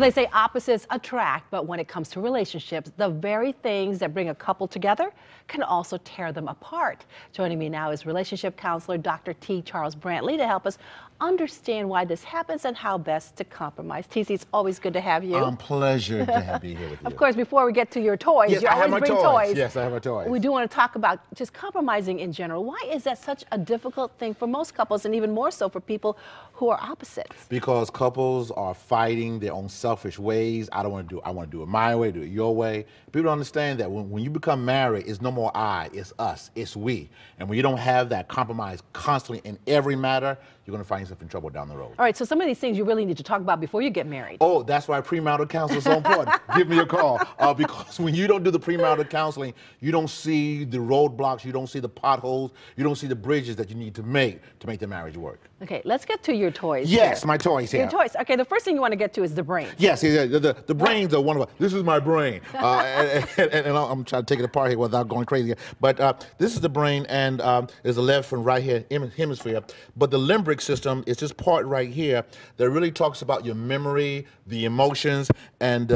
Well, they say opposites attract, but when it comes to relationships, the very things that bring a couple together can also tear them apart. Joining me now is relationship counselor Dr. T. Charles Brantley to help us understand why this happens and how best to compromise. TC, it's always good to have you. Pleasure to have you here with you. Of course, before we get to your toys, yes, you always bring toys. Yes, I have my toys. We do want to talk about just compromising in general. Why is that such a difficult thing for most couples, and even more so for people who are opposites? Because couples are fighting their own selfish ways. I want to do it my way, do it your way. People don't understand that when you become married, it's no more I, it's us, it's we. And when you don't have that compromise constantly in every matter, you're going to find yourself in trouble down the road. All right, so some of these things you really need to talk about before you get married. Oh, that's why premarital counseling is so important. Give me a call. Because when you don't do the premarital counseling, you don't see the roadblocks, you don't see the potholes, you don't see the bridges that you need to make the marriage work. Okay, let's get to your toys. Yes, here. my toys here. Your toys. Okay, the first thing you want to get to is the brain. Yes, the brains are one of them. This is my brain. And I'm trying to take it apart here without going crazy. But this is the brain, and there's a left and right here hemisphere. But the limbic system is this part right here that really talks about your memory, the emotions, and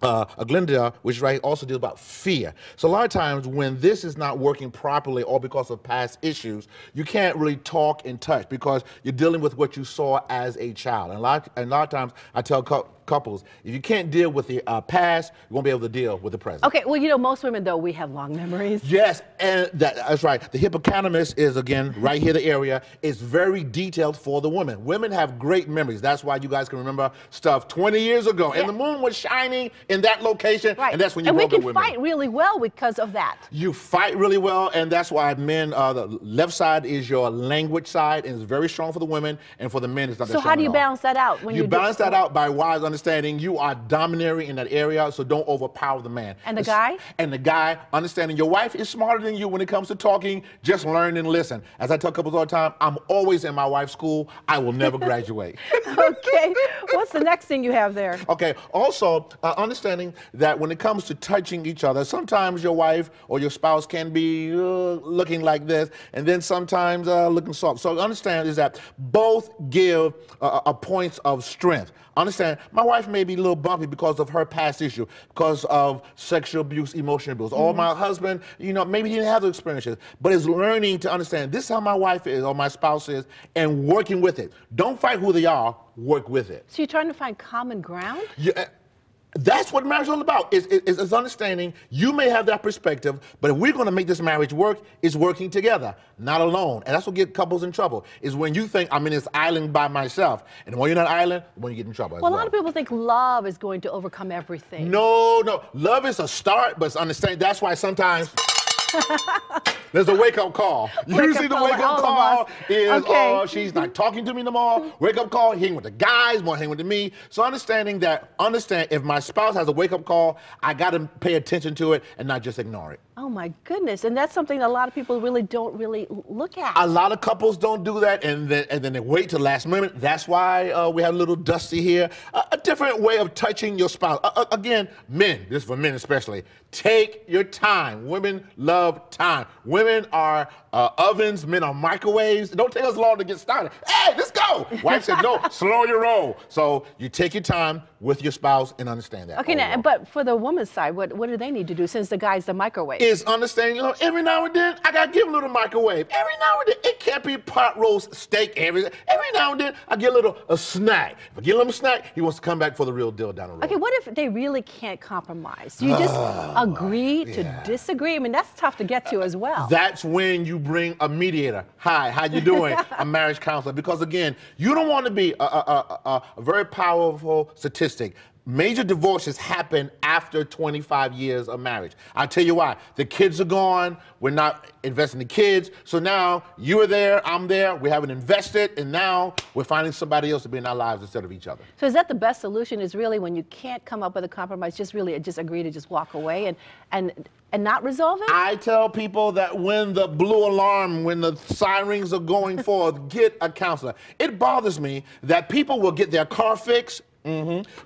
Glenda, which right also deals about fear. So a lot of times when this is not working properly or because of past issues, you can't really talk and touch because you're dealing with what you saw as a child. And a lot of times I tell couples, if you can't deal with the past, you won't be able to deal with the present. Okay, well, you know, most women, though, we have long memories. Yes, and that's right. The hippocampus is, again, right here, the area. It's very detailed for the women. Women have great memories. That's why you guys can remember stuff 20 years ago. Yeah. And the moon was shining in that location, right. And that's when you broke up with women. And we can fight really well because of that. You fight really well, and that's why men, the left side is your language side, and it's very strong for the women, and for the men, it's not that strong. So how do you balance that out? You balance that out by wise understanding. You are domineering in that area, so don't overpower the man. And the guy? And the guy, understanding your wife is smarter than you when it comes to talking. Just learn and listen. As I tell couples all the time, I'm always in my wife's school. I will never graduate. Okay. What's the next thing you have there? Okay. Also, understanding that when it comes to touching each other, sometimes your wife or your spouse can be looking like this, and then sometimes looking soft. So understand is that both give a points of strength. Understand, my wife may be a little bumpy because of her past issue, because of sexual abuse, emotional abuse. Or my husband, you know, maybe he didn't have those experiences, but is learning to understand this is how my wife is or my spouse is and working with it. Don't fight who they are, work with it. So you're trying to find common ground? Yeah. That's what marriage is all about, is understanding you may have that perspective, but if we're going to make this marriage work, it's working together, not alone. And that's what gets couples in trouble, is when you think I'm in this island by myself. And when you're not island, when you get in trouble as well. Well, a lot of people think love is going to overcome everything. No, no. Love is a start, but understand that's why sometimes there's a wake-up call. Usually the wake-up call is, she's not talking to me no more. Wake-up call, hang with the guys, more hang with me. So understand if my spouse has a wake-up call, I got to pay attention to it and not just ignore it. Oh my goodness, and that's something that a lot of people really don't look at. A lot of couples don't do that, and then they wait till last minute. That's why we have a little Dusty here. A different way of touching your spouse. Again, men, this is for men especially, take your time. Women love time. Women are ovens, men are microwaves. It don't take us long to get started. Hey, let's go. Wife said, no, slow your roll. So you take your time with your spouse and understand that. Okay, now, but for the woman's side, what do they need to do since the guy's the microwave? Is understanding, you know, every now and then, I got to give a little microwave. Every now and then, it can't be pot roast steak every now and then, I get a snack. If I get a little snack, he wants to come back for the real deal down the road. Okay, what if they really can't compromise? Do you just agree to disagree? I mean, that's tough to get to as well. That's when you bring a mediator. Hi, how you doing? A marriage counselor. Because again, you don't want to be a very powerful statistic. Major divorces happen after 25 years of marriage. I'll tell you why. The kids are gone. We're not investing in the kids. So now you are there, I'm there. We haven't invested, and now we're finding somebody else to be in our lives instead of each other. So is that the best solution? Is really when you can't come up with a compromise, just agree to just walk away and not resolve it? I tell people that when the blue alarm, when the sirens are going forth, get a counselor. It bothers me that people will get their car fixed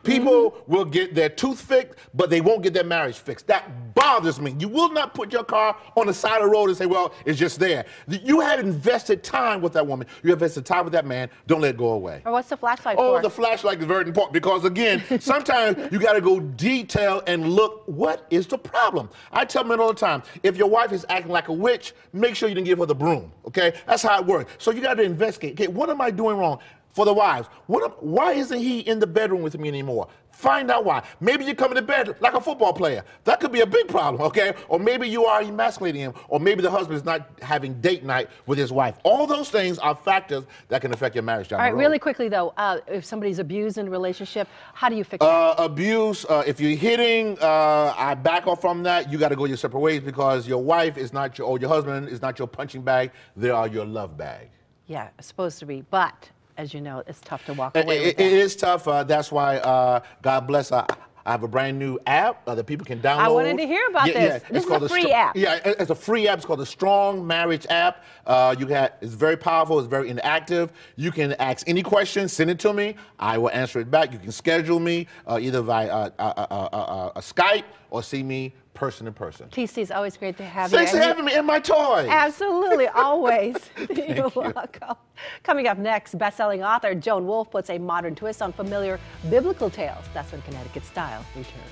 People will get their tooth fixed, but they won't get their marriage fixed. That bothers me. You will not put your car on the side of the road and say, well, it's just there. You have invested time with that woman. You have invested time with that man. Don't let it go away. Or what's the flashlight for? for? The flashlight is very important because, again, sometimes you got to go detail and look, what is the problem? I tell men all the time, if your wife is acting like a witch, make sure you didn't give her the broom, okay? That's how it works. So you got to investigate. Okay, what am I doing wrong? For the wives, why isn't he in the bedroom with me anymore? Find out why. Maybe you come into bed like a football player. That could be a big problem, okay? Or maybe you are emasculating him, or maybe the husband is not having date night with his wife. All those things are factors that can affect your marriage down the road. All right, really quickly though, if somebody's abused in a relationship, how do you fix that? Abuse, if you're hitting, I back off from that. You got to go your separate ways because your wife is not your, or your husband is not your punching bag. They are your love bag. Yeah, it's supposed to be, but as you know, it's tough to walk away with that. It is tough. That's why, God bless, I have a brand new app that people can download. I wanted to hear about this. Yeah, this is a free app. Yeah, it's a free app. It's called the Strong Marriage app. It's very powerful. It's very interactive. You can ask any question, send it to me. I will answer it back. You can schedule me either via a Skype or see me person to person. TC, it's always great to have you. Thanks for having me in my toy. Absolutely, always. You're welcome. Coming up next, best-selling author Joan Wolfe puts a modern twist on familiar biblical tales. That's when Connecticut Style returns.